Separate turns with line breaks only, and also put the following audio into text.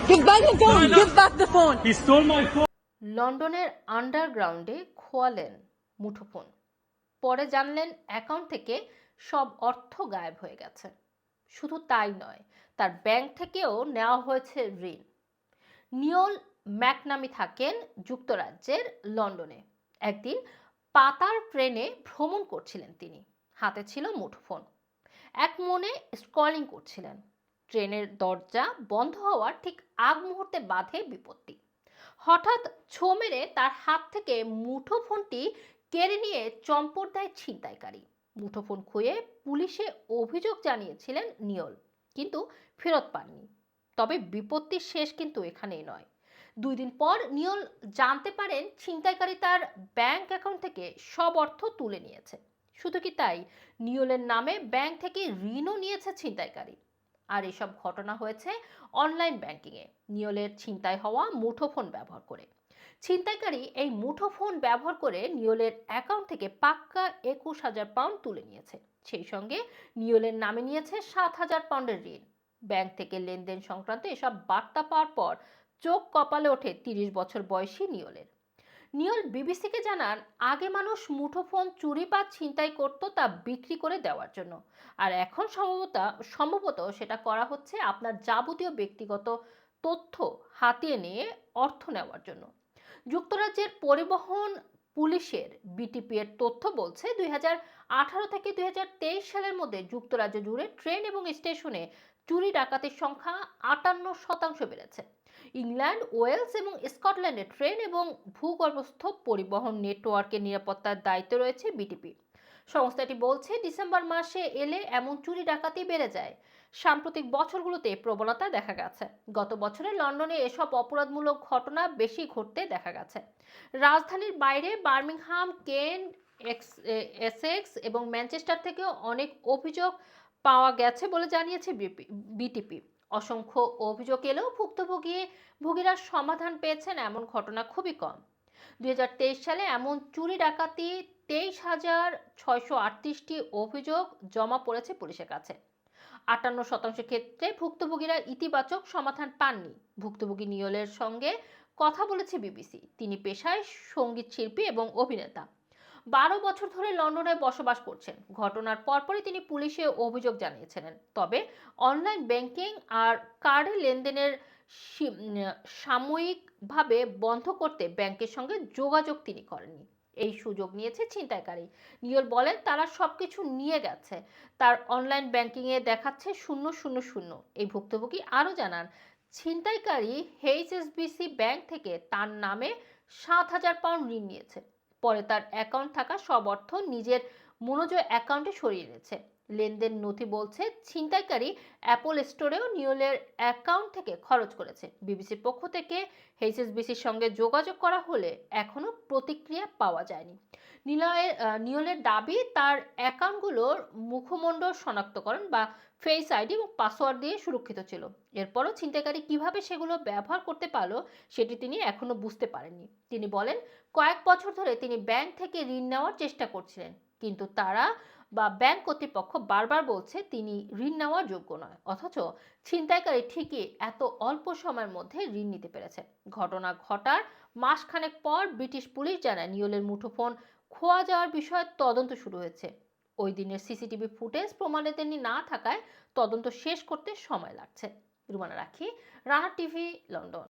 Give back the phone! Give back the phone!
He stole my phone.
লন্ডনের আন্ডারগ্রাউন্ডে খোয়ালেন মুঠোফোন, পরে জানলেন অ্যাকাউন্ট থেকে সব অর্থ গায়েব হয়ে গেছে। শুধু তাই নয়, তার ব্যাংক থেকেও নেওয়া হয়েছে ঋণ। নিওল ম্যাকনামি থাকেন যুক্তরাজ্যের লন্ডনে। একদিন পাতার ট্রেনে ভ্রমণ করছিলেন তিনি, হাতে ছিল মুঠোফোন। এক মনে স্ক্রলিং করছিলেন। ট্রেনের দরজা বন্ধ হওয়ার ঠিক আগ মুহূর্তে বাধে বিপত্তি। হঠাৎ ছো মেরে তার হাত থেকে মুঠোফোনটি কেড়ে নিয়ে চম্পট দেয় ছিনতাইকারী। মুঠোফোন খুঁয়ে পুলিশে অভিযোগ জানিয়েছিলেন নিওল, কিন্তু ফেরত পাননি। তবে বিপত্তির শেষ কিন্তু এখানেই নয়। 2 দিন পর নিওল জানতে পারেন ছিনতাইকারী তার ব্যাংক অ্যাকাউন্ট থেকে সব অর্থ তুলে নিয়েছে। শুধু কি তাই, নিওলের নামে ব্যাংক থেকে ঋণও নিয়েছে ছিনতাইকারী। আর এসব ঘটনা হয়েছে অনলাইন ব্যাংকিংয়ে নিওলের ছিনতাই হওয়া মুঠোফোন ব্যবহার করে। ছিনতাইকারী এই মুঠোফোন ব্যবহার করে নিওলের অ্যাকাউন্ট থেকে পাক্কা 21,000 পাউন্ড তুলে নিয়েছে। সেই সঙ্গে নিওলের নামে নিয়েছে 7,000 পাউন্ডের ঋণ। ব্যাংক থেকে লেনদেন সংক্রান্ত এসব বার্তা পাওয়ার পর চোখ কপালে ওঠে 30 বছর বয়সী নিওলের। নিওল বিবিসিকে জানান, আগে মানুষ মুঠোফোন চুরি বা ছিনতাই করত তা বিক্রি করে দেওয়ার জন্য, আর এখন সম্ভবত সেটা করা হচ্ছে আপনার যাবতীয় ব্যক্তিগত তথ্য হাতিয়ে নিয়ে অর্থ নেওয়ার জন্য। যুক্তরাজ্যের পরিবহন পুলিশের বিটিপি এর তথ্য বলছে 2018 থেকে 2023 সালের মধ্যে যুক্তরাজ্য জুড়ে ট্রেন এবং স্টেশনে চুরি ডাকাতির সংখ্যা 58% বেড়েছে। ইংল্যান্ড, ওয়েলস এবং স্কটল্যান্ডে ট্রেন এবং ভূগর্ভস্থ পরিবহন নেটওয়ার্কের নিরাপত্তার দায়িত্বে রয়েছে বিটিপি। সংস্থাটি বলছে ডিসেম্বর মাসে এলে এমন চুরি ডাকাতি বেড়ে যায়। সাম্প্রতিক বছরগুলোতে প্রবণতা দেখা গেছে। গত বছরে লন্ডনে এসব অপরাধমূলক ঘটনা বেশি ঘটতে দেখা গেছে। রাজধানীর বাইরে বার্মিংহাম, কেন্ট, এসেক্স এবং ম্যানচেস্টার থেকেও অনেক অভিযোগ পাওয়া গেছে বলে জানিয়েছে বিটিপি। অসংখ্য অভিযোগ এলেও ভুক্তভোগীরা সমাধান পেয়েছেন এমন ঘটনা খুবই কম। 2023 সালে এমন চুরি ডাকাতি 23,638টি অভিযোগ জমা পড়েছে পুলিশের কাছে। 58% ক্ষেত্রে ভুক্তভোগীরা ইতিবাচক সমাধান পাননি। ভুক্তভোগী নিওলের সঙ্গে কথা বলেছে বিবিসি। তিনি পেশায় সঙ্গীত শিল্পী এবং অভিনেতা। 12 বছর ধরে লন্ডনে বসবাস করছেন। ঘটনার পরপরই তিনি পুলিশে অভিযোগ জানিয়েছিলেন। তবে অনলাইন ব্যাংকিং আর কার্ডে লেনদেনের সাময়িকভাবে বন্ধ করতে ব্যাংকের সঙ্গে যোগাযোগ তিনি করেননি। এই সুযোগ নিয়েছে ছিনতাইকারী। নিওল বলেন, তারা সবকিছু নিয়ে গেছে। তার অনলাইন ব্যাংকিংয়ে দেখাচ্ছে 000। এই ভুক্তভোগী আরও জানান, ছিনতাইকারী এইচএসবিসি ব্যাংক থেকে তার নামে 7,000 পাউন্ড ঋণ নিয়েছে। পরে তার অ্যাকাউন্ট থাকা সব অর্থ নিজের মনোজয় অ্যাকাউন্টে সরিয়ে নিয়েছে। লেনদেন নথি বলছে ছিনতাইকারী অ্যাপল স্টোরেও নিওলের অ্যাকাউন্ট থেকে খরচ করেছে। বিবিসির পক্ষ থেকে এইচএসবিসির সঙ্গে যোগাযোগ করা হলে এখনো প্রতিক্রিয়া পাওয়া যায়নি। নিওলের দাবি, তার অ্যাকাউন্টগুলোর মুখমণ্ডল শনাক্তকরণ বা ফেস আইডি এবং পাসওয়ার্ড দিয়ে সুরক্ষিত ছিল। এরপরও ছিনতাইকারী কিভাবে সেগুলো ব্যবহার করতে পারলো সেটি তিনি এখনো বুঝতে পারেননি। তিনি বলেন, কয়েক বছর ধরে তিনি ব্যাংক থেকে ঋণ নেওয়ার চেষ্টা করছিলেন, কিন্তু তারা বা ব্যাংক কর্তৃপক্ষ বারবার বলছে তিনি ঋণ নেওয়ার যোগ্য নয়। অথচ ছিনতাইকারী ঠিকই এত অল্প সময়ের মধ্যে ঋণ নিতে পেরেছে। ঘটনা ঘটার মাসখানেক পর ব্রিটিশ পুলিশ জানায়, নিওলের মুঠোফোন খোয়া যাওয়ার বিষয়ে তদন্ত শুরু হয়েছে। ওই দিনের সিসিটিভি ফুটেজ প্রমাণিত না থাকায় তদন্ত শেষ করতে সময় লাগছে। রুমানা রাখি, রানা টিভি, লন্ডন।